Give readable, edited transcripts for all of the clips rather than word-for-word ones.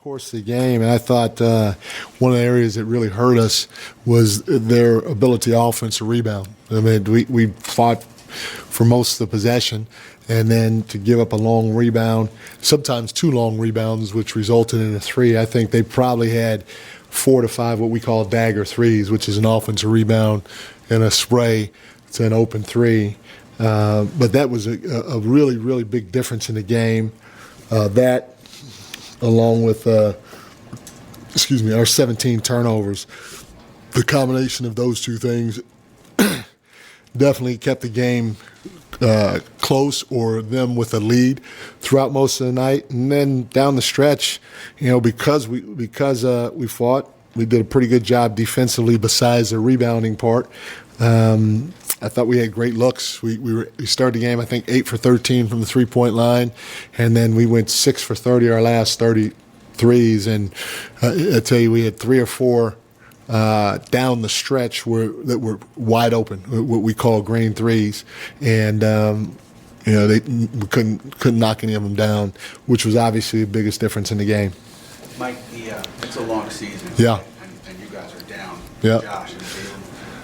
course of the game, and I thought one of the areas that really hurt us was their ability to offensive rebound. I mean, we fought for most of the possession, and then to give up a long rebound, sometimes two long rebounds, which resulted in a three. I think they probably had 4 to 5 what we call dagger threes, which is an offensive rebound and a spray to an open three. But that was a really, really big difference in the game. That, along with, our 17 turnovers, the combination of those two things definitely kept the game close or them with a lead throughout most of the night. And then down the stretch, because we fought, we did a pretty good job defensively besides the rebounding part. I thought we had great looks. We started the game, I think, 8 for 13 from the three-point line, and then we went 6 for 30 our last 30 threes. And I tell you, we had 3 or 4 down the stretch that were wide open, what we call green threes, and we couldn't knock any of them down, which was obviously the biggest difference in the game. Mike, it's a long season. Yeah. And you guys are down. Yeah. Josh and Jalen.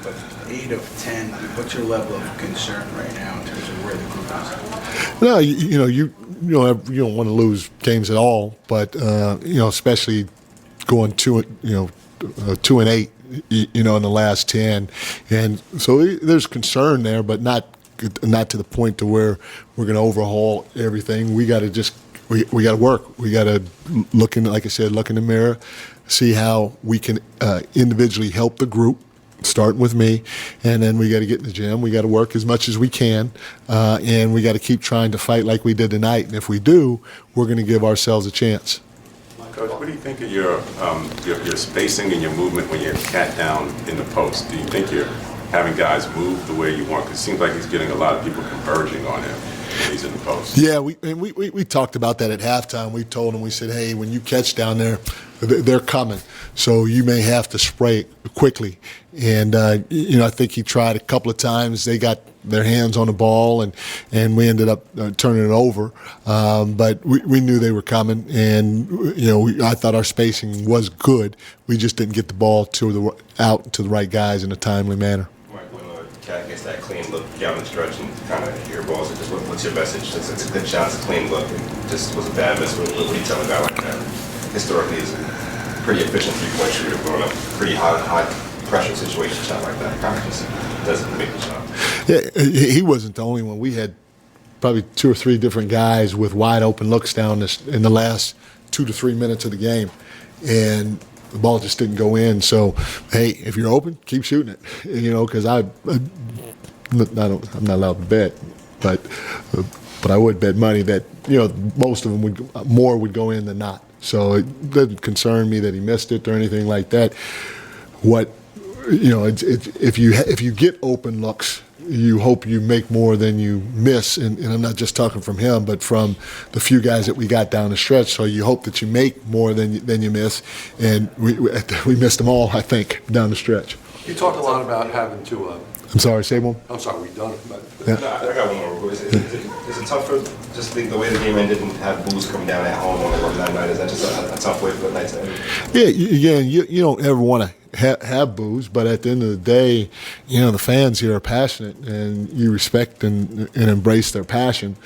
But 8 of 10, what's your level of concern right now in terms of where the group is? No, you don't want to lose games at all, but especially going 2 and 8, in the last 10, and so there's concern there, but not to the point to where we're going to overhaul everything. We got to we got to work. We got to look in the mirror, see how we can individually help the group, starting with me, and then we got to get in the gym. We got to work as much as we can, and we got to keep trying to fight like we did tonight. And if we do, we're going to give ourselves a chance. Coach, what do you think of your spacing and your movement when you're cat down in the post? Do you think you're having guys move the way you want? Because it seems like he's getting a lot of people converging on him when he's in the post. Yeah, we talked about that at halftime. We told him, we said, hey, when you catch down there, they're coming. So you may have to spray it quickly. And, I think he tried a couple of times. They got their hands on the ball, and we ended up turning it over. But we knew they were coming, and, I thought our spacing was good. We just didn't get the ball out to the right guys in a timely manner. When Cat gets that clean look down the stretch and kind of air balls, what's your message? Since it's a good shot, it's a clean look, and just was a bad miss. What do you tell a guy like that? Historically, he's a pretty efficient three-point shooter, throwing up pretty high pressure situation shot like that. Kind of just doesn't make the shot. Yeah, he wasn't the only one. We had probably 2 or 3 different guys with wide open looks down in the last 2 to 3 minutes of the game, and the ball just didn't go in. So, hey, if you're open, keep shooting it. Because I'm not allowed to bet, but I would bet money that most of them would go in than not. So it doesn't concern me that he missed it or anything like that. If you get open looks, you hope you make more than you miss, and I'm not just talking from him, but from the few guys that we got down the stretch. So you hope that you make more than you miss, and we missed them all, I think, down the stretch. You talk a lot about having to. I'm sorry, say one. I'm sorry, we've done it. But Yeah. No, I got one more. Is it tough for just the way the game ended and have booze come down at home on that night? Is that just a tough way for the night to end? Yeah, you don't ever want to have booze, but at the end of the day, the fans here are passionate, and you respect and embrace their passion,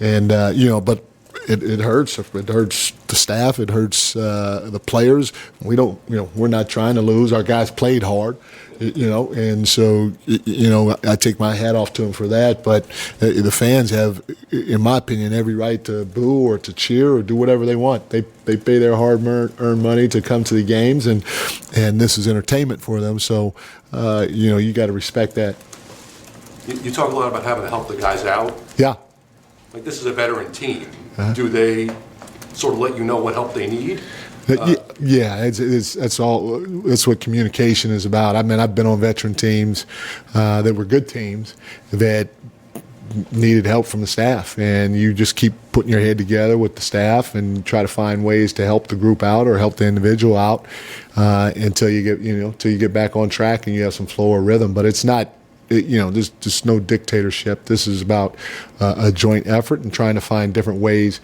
and but it hurts. It hurts the staff. It hurts the players. We're not trying to lose. Our guys played hard. And so, I take my hat off to them for that. But the fans have, in my opinion, every right to boo or to cheer or do whatever they want. They pay their hard-earned money to come to the games, and this is entertainment for them. So, you got to respect that. you talk a lot about having to help the guys out. Yeah. Like, this is a veteran team. Do they sort of let you know what help they need? Yeah, that's all. That's what communication is about. I mean, I've been on veteran teams that were good teams that needed help from the staff, and you just keep putting your head together with the staff and try to find ways to help the group out or help the individual out until you get back on track and you have some flow or rhythm. But it's not there's just no dictatorship. This is about a joint effort and trying to find different ways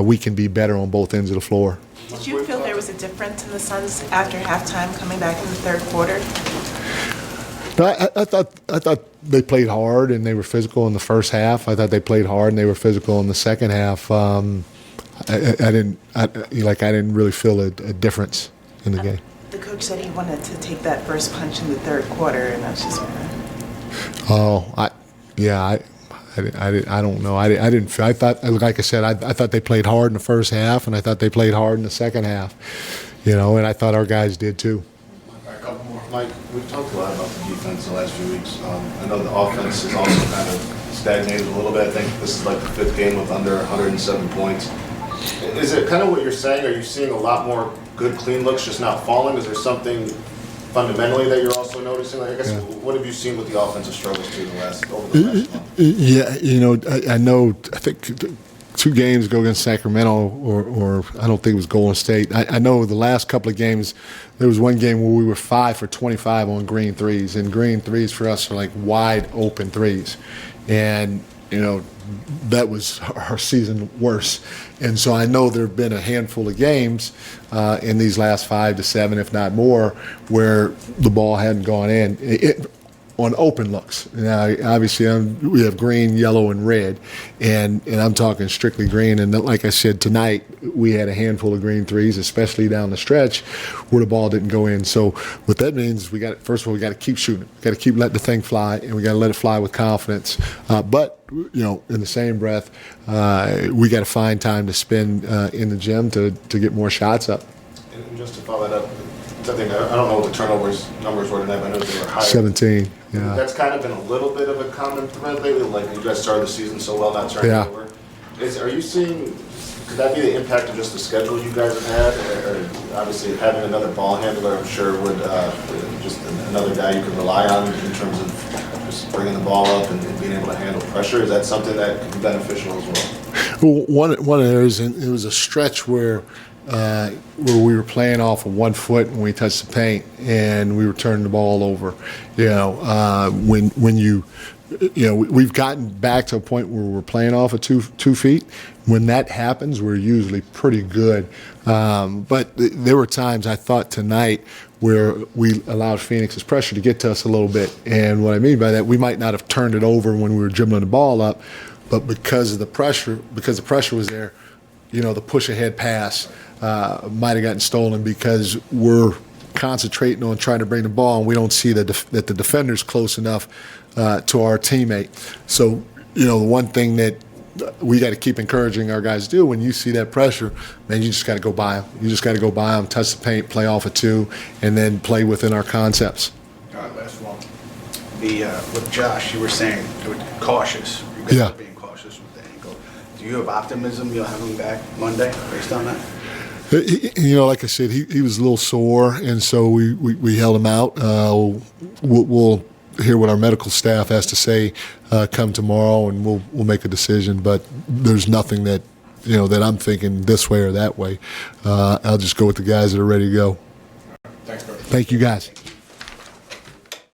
we can be better on both ends of the floor. Did you feel there was a difference in the Suns after halftime coming back in the third quarter? I thought they played hard and they were physical in the first half. I thought they played hard and they were physical in the second half. I didn't really feel a difference in the game. The coach said he wanted to take that first punch in the third quarter, and I was just wondering. I don't know. I didn't feel. I thought, like I said, I thought they played hard in the first half, and I thought they played hard in the second half. And I thought our guys did too. A couple more. Mike, we've talked a lot about the defense the last few weeks. I know the offense is also kind of stagnated a little bit. I think this is like the 5th game with under 107 points. Is it kind of what you're saying? Are you seeing a lot more good, clean looks just not falling? Is there something fundamentally that you're also noticing? I guess, what have you seen with the offensive struggles over the last month? Yeah, I know. I think 2 games ago against Sacramento, or I don't think it was Golden State. I know the last couple of games, there was one game where we were 5 for 25 on green threes, and green threes for us are like wide open threes, and that was our season worse. And so I know there have been a handful of games in these last 5 to 7, if not more, where the ball hadn't gone in on open looks. Now, obviously, we have green, yellow, and red, and I'm talking strictly green. And like I said, tonight we had a handful of green threes, especially down the stretch, where the ball didn't go in. So what that means, first of all, we got to keep shooting, got to keep letting the thing fly, and we got to let it fly with confidence. But in the same breath, we got to find time to spend in the gym to get more shots up. And just to follow that up, I don't know what the turnovers numbers were tonight, but I know they were higher. 17. Yeah. That's kind of been a little bit of a common thread lately. Like you guys started the season so well, not turning over. Are you seeing? Could that be the impact of just the schedule you guys have had? Or obviously having another ball handler, I'm sure would just another guy you could rely on in terms of just bringing the ball up and being able to handle pressure. Is that something that could be beneficial as well? One of the areas, it was a stretch where we were playing off of 1 foot when we touched the paint, and we were turning the ball over. We've gotten back to a point where we're playing off of 2 feet. When that happens, we're usually pretty good. But there were times I thought tonight where we allowed Phoenix's pressure to get to us a little bit. And what I mean by that, we might not have turned it over when we were dribbling the ball up, but because the pressure was there, the push ahead pass might have gotten stolen because we're concentrating on trying to bring the ball, and we don't see that the defender's close enough to our teammate. So, the one thing that we got to keep encouraging our guys to do when you see that pressure, man, you just got to go by them. You just got to go by them, touch the paint, play off of 2, and then play within our concepts. Last one. With Josh, you were saying cautious. You guys are being cautious with the ankle. Do you have optimism you'll have him back Monday based on that? Like I said, he was a little sore, and so we held him out. We'll hear what our medical staff has to say come tomorrow, and we'll make a decision. But there's nothing that that I'm thinking this way or that way. I'll just go with the guys that are ready to go. Thanks, bro. Thank you, guys.